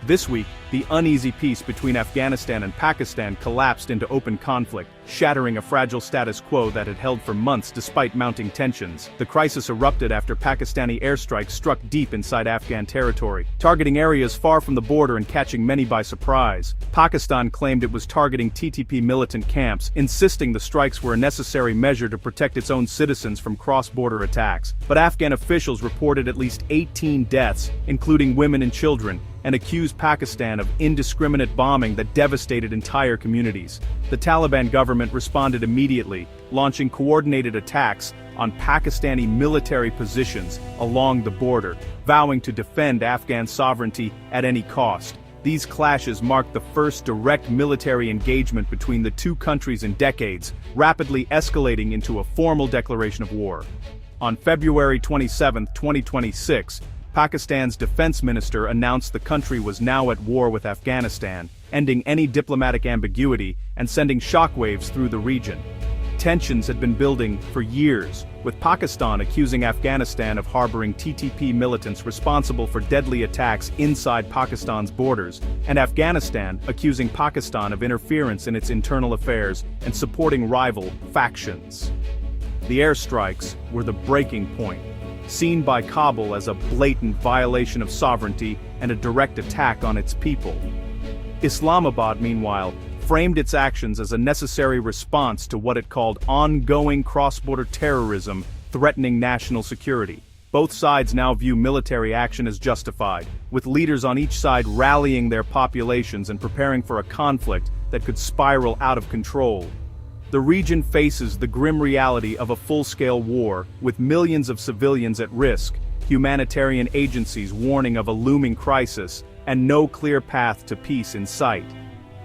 This week, the uneasy peace between Afghanistan and Pakistan collapsed into open conflict, shattering a fragile status quo that had held for months despite mounting tensions. The crisis erupted after Pakistani airstrikes struck deep inside Afghan territory, targeting areas far from the border and catching many by surprise. Pakistan claimed it was targeting TTP militant camps, insisting the strikes were a necessary measure to protect its own citizens from cross-border attacks. But Afghan officials reported at least 18 deaths, including women and children, and accused Pakistan of indiscriminate bombing that devastated entire communities. The Taliban government responded immediately, launching coordinated attacks on Pakistani military positions along the border, vowing to defend Afghan sovereignty at any cost. These clashes marked the first direct military engagement between the two countries in decades, rapidly escalating into a formal declaration of war. On February 27, 2026, Pakistan's defense minister announced the country was now at war with Afghanistan, ending any diplomatic ambiguity and sending shockwaves through the region. Tensions had been building for years, with Pakistan accusing Afghanistan of harboring TTP militants responsible for deadly attacks inside Pakistan's borders, and Afghanistan accusing Pakistan of interference in its internal affairs and supporting rival factions. The airstrikes were the breaking point, seen by Kabul as a blatant violation of sovereignty and a direct attack on its people. Islamabad, meanwhile, framed its actions as a necessary response to what it called ongoing cross-border terrorism threatening national security. Both sides now view military action as justified, with leaders on each side rallying their populations and preparing for a conflict that could spiral out of control. The region faces the grim reality of a full-scale war, with millions of civilians at risk, humanitarian agencies warning of a looming crisis, and no clear path to peace in sight.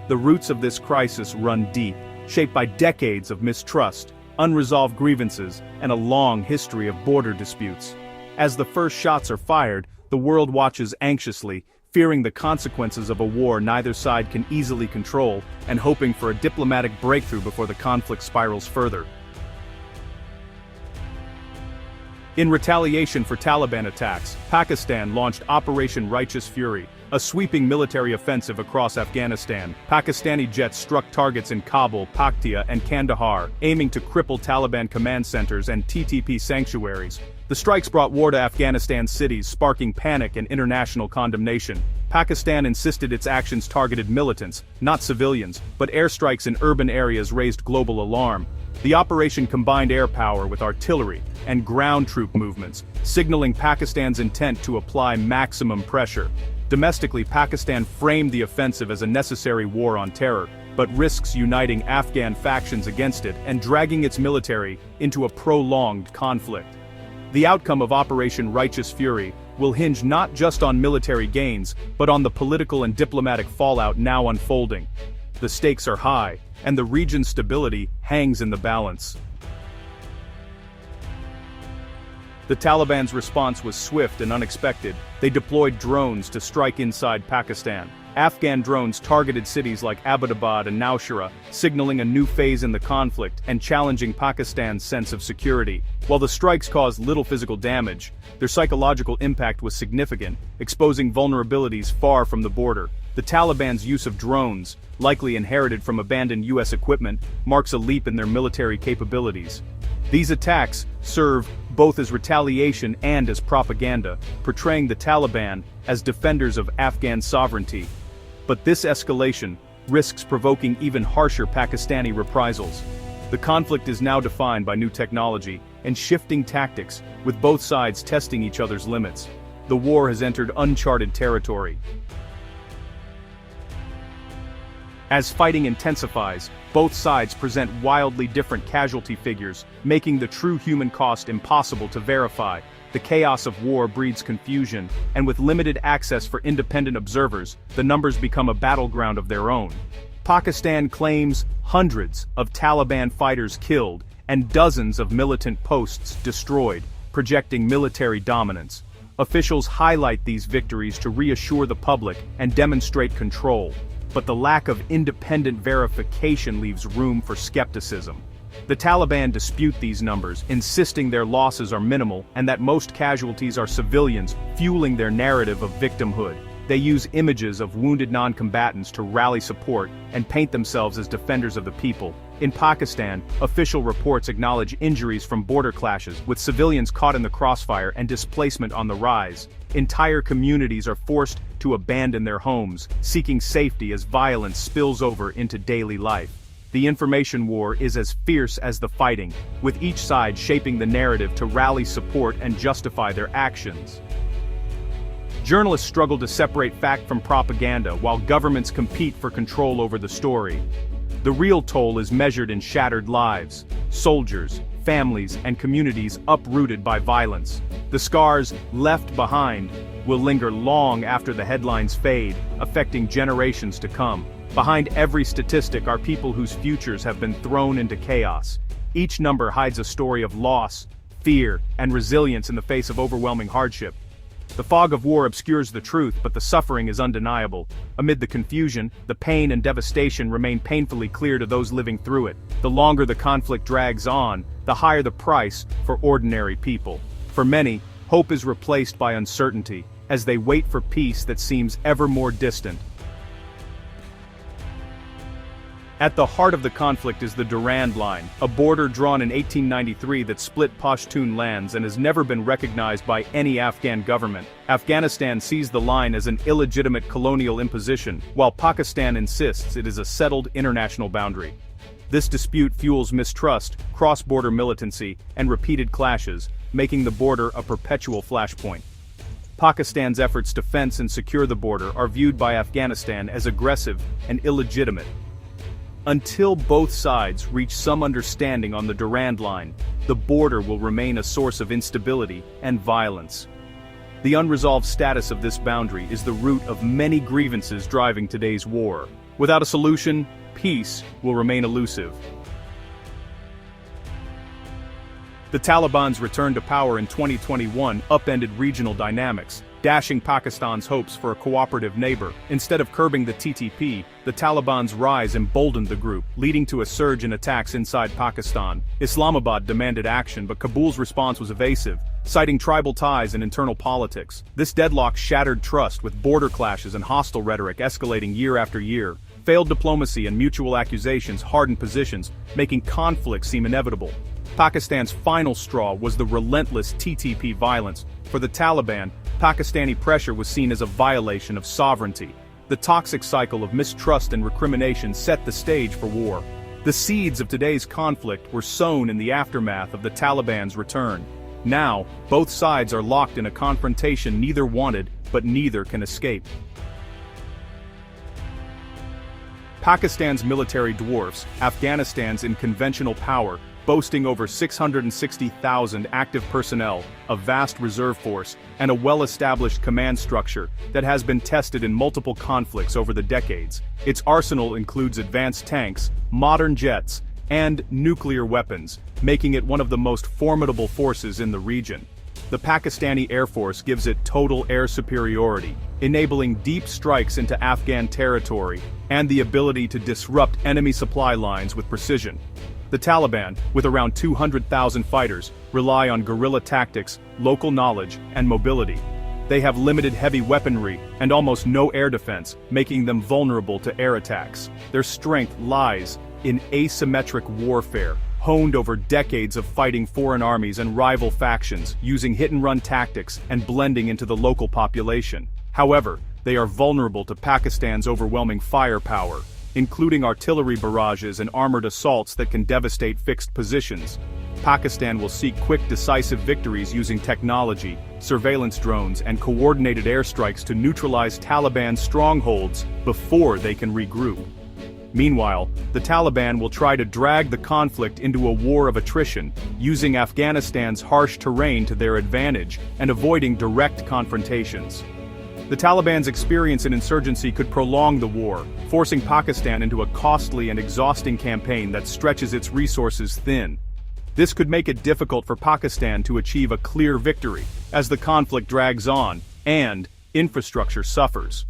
The roots of this crisis run deep, shaped by decades of mistrust, unresolved grievances, and a long history of border disputes. As the first shots are fired, the world watches anxiously, fearing the consequences of a war neither side can easily control, and hoping for a diplomatic breakthrough before the conflict spirals further. In retaliation for Taliban attacks, Pakistan launched Operation Righteous Fury, a sweeping military offensive across Afghanistan. Pakistani jets struck targets in Kabul, Paktia, and Kandahar, aiming to cripple Taliban command centers and TTP sanctuaries. The strikes brought war to Afghanistan's cities, sparking panic and international condemnation. Pakistan insisted its actions targeted militants, not civilians, but airstrikes in urban areas raised global alarm. The operation combined air power with artillery and ground troop movements, signaling Pakistan's intent to apply maximum pressure. Domestically, Pakistan framed the offensive as a necessary war on terror, but risks uniting Afghan factions against it and dragging its military into a prolonged conflict. The outcome of Operation Righteous Fury will hinge not just on military gains, but on the political and diplomatic fallout now unfolding. The stakes are high, and the region's stability hangs in the balance. The Taliban's response was swift and unexpected. They deployed drones to strike inside Pakistan. Afghan drones targeted cities like Abbottabad and Nowshera, signaling a new phase in the conflict and challenging Pakistan's sense of security. While the strikes caused little physical damage, their psychological impact was significant, exposing vulnerabilities far from the border. The Taliban's use of drones, likely inherited from abandoned US equipment, marks a leap in their military capabilities. These attacks serve both as retaliation and as propaganda, portraying the Taliban as defenders of Afghan sovereignty. But this escalation risks provoking even harsher Pakistani reprisals. The conflict is now defined by new technology and shifting tactics, with both sides testing each other's limits. The war has entered uncharted territory. As fighting intensifies, both sides present wildly different casualty figures, making the true human cost impossible to verify. The chaos of war breeds confusion, and with limited access for independent observers, the numbers become a battleground of their own. Pakistan claims hundreds of Taliban fighters killed and dozens of militant posts destroyed, projecting military dominance. Officials highlight these victories to reassure the public and demonstrate control, but the lack of independent verification leaves room for skepticism. The Taliban dispute these numbers, insisting their losses are minimal and that most casualties are civilians, fueling their narrative of victimhood. They use images of wounded non-combatants to rally support and paint themselves as defenders of the people. In Pakistan, official reports acknowledge injuries from border clashes, with civilians caught in the crossfire and displacement on the rise. Entire communities are forced to abandon their homes, seeking safety as violence spills over into daily life. The information war is as fierce as the fighting, with each side shaping the narrative to rally support and justify their actions. Journalists struggle to separate fact from propaganda while governments compete for control over the story. The real toll is measured in shattered lives, soldiers, families, and communities uprooted by violence. The scars left behind will linger long after the headlines fade, affecting generations to come. Behind every statistic are people whose futures have been thrown into chaos. Each number hides a story of loss, fear, and resilience in the face of overwhelming hardship. The fog of war obscures the truth, but the suffering is undeniable. Amid the confusion, the pain and devastation remain painfully clear to those living through it. The longer the conflict drags on, the higher the price for ordinary people. For many, hope is replaced by uncertainty, as they wait for peace that seems ever more distant. At the heart of the conflict is the Durand Line, a border drawn in 1893 that split Pashtun lands and has never been recognized by any Afghan government. Afghanistan sees the line as an illegitimate colonial imposition, while Pakistan insists it is a settled international boundary. This dispute fuels mistrust, cross-border militancy, and repeated clashes, making the border a perpetual flashpoint. Pakistan's efforts to fence and secure the border are viewed by Afghanistan as aggressive and illegitimate. Until both sides reach some understanding on the Durand Line, the border will remain a source of instability and violence. The unresolved status of this boundary is the root of many grievances driving today's war. Without a solution, peace will remain elusive. The Taliban's return to power in 2021 upended regional dynamics, dashing Pakistan's hopes for a cooperative neighbor. Instead of curbing the TTP, the Taliban's rise emboldened the group, leading to a surge in attacks inside Pakistan. Islamabad demanded action, but Kabul's response was evasive, citing tribal ties and internal politics. This deadlock shattered trust, with border clashes and hostile rhetoric escalating year after year. Failed diplomacy and mutual accusations hardened positions, making conflict seem inevitable. Pakistan's final straw was the relentless TTP violence. For the Taliban, Pakistani pressure was seen as a violation of sovereignty. The toxic cycle of mistrust and recrimination set the stage for war. The seeds of today's conflict were sown in the aftermath of the Taliban's return. Now, both sides are locked in a confrontation neither wanted, but neither can escape. Pakistan's military dwarfs Afghanistan's in conventional power, boasting over 660,000 active personnel, a vast reserve force, and a well-established command structure that has been tested in multiple conflicts over the decades. Its arsenal includes advanced tanks, modern jets, and nuclear weapons, making it one of the most formidable forces in the region. The Pakistani Air Force gives it total air superiority, enabling deep strikes into Afghan territory and the ability to disrupt enemy supply lines with precision. The Taliban, with around 200,000 fighters, rely on guerrilla tactics, local knowledge, and mobility. They have limited heavy weaponry and almost no air defense, making them vulnerable to air attacks. Their strength lies in asymmetric warfare, honed over decades of fighting foreign armies and rival factions, using hit-and-run tactics and blending into the local population. However, they are vulnerable to Pakistan's overwhelming firepower, including artillery barrages and armored assaults that can devastate fixed positions. Pakistan will seek quick, decisive victories using technology, surveillance drones, and coordinated airstrikes to neutralize Taliban strongholds before they can regroup. Meanwhile, the Taliban will try to drag the conflict into a war of attrition, using Afghanistan's harsh terrain to their advantage and avoiding direct confrontations. The Taliban's experience in insurgency could prolong the war, forcing Pakistan into a costly and exhausting campaign that stretches its resources thin. This could make it difficult for Pakistan to achieve a clear victory, as the conflict drags on, and infrastructure suffers.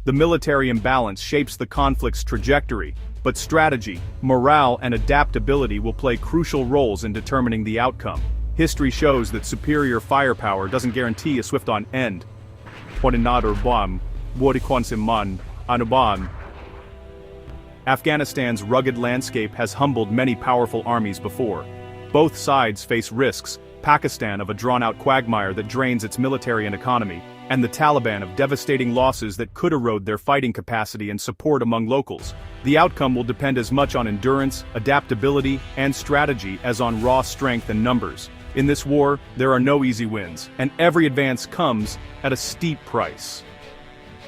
The military imbalance shapes the conflict's trajectory, but strategy, morale, and adaptability will play crucial roles in determining the outcome. History shows that superior firepower doesn't guarantee a swift end. Wodikonsiman, Anuban. Afghanistan's rugged landscape has humbled many powerful armies before. Both sides face risks, Pakistan of a drawn-out quagmire that drains its military and economy, and the Taliban of devastating losses that could erode their fighting capacity and support among locals. The outcome will depend as much on endurance, adaptability, and strategy as on raw strength and numbers. In this war, there are no easy wins, and every advance comes at a steep price.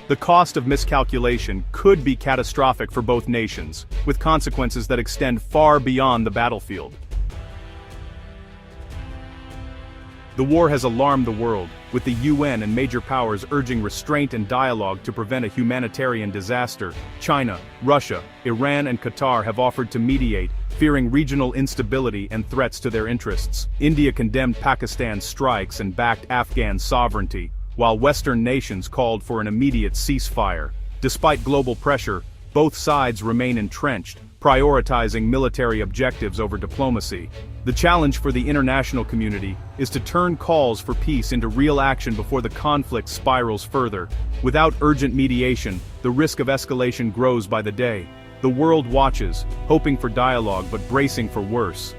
The cost of miscalculation could be catastrophic for both nations, with consequences that extend far beyond the battlefield. The war has alarmed the world, with the UN and major powers urging restraint and dialogue to prevent a humanitarian disaster. China, Russia, Iran and Qatar have offered to mediate, fearing regional instability and threats to their interests. India condemned Pakistan's strikes and backed Afghan sovereignty, while Western nations called for an immediate ceasefire. Despite global pressure, both sides remain entrenched, prioritizing military objectives over diplomacy. The challenge for the international community is to turn calls for peace into real action before the conflict spirals further. Without urgent mediation, the risk of escalation grows by the day. The world watches, hoping for dialogue but bracing for worse.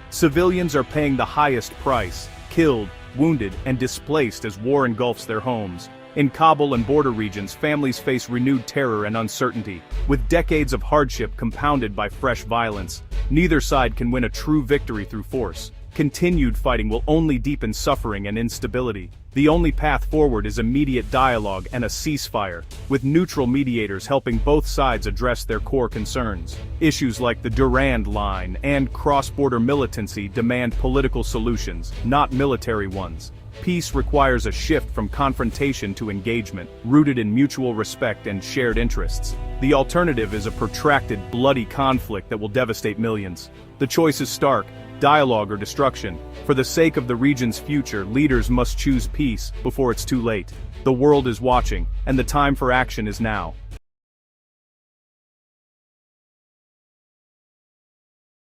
Civilians are paying the highest price, killed, wounded, and displaced as war engulfs their homes. In Kabul and border regions, families face renewed terror and uncertainty, with decades of hardship compounded by fresh violence. Neither side can win a true victory through force. Continued fighting will only deepen suffering and instability. The only path forward is immediate dialogue and a ceasefire, with neutral mediators helping both sides address their core concerns. Issues like the Durand line and cross-border militancy demand political solutions, not military ones. Peace requires a shift from confrontation to engagement, rooted in mutual respect and shared interests. The alternative is a protracted, bloody conflict that will devastate millions. The choice is stark: dialogue or destruction. For the sake of the region's future, leaders must choose peace before it's too late. The world is watching, and the time for action is now.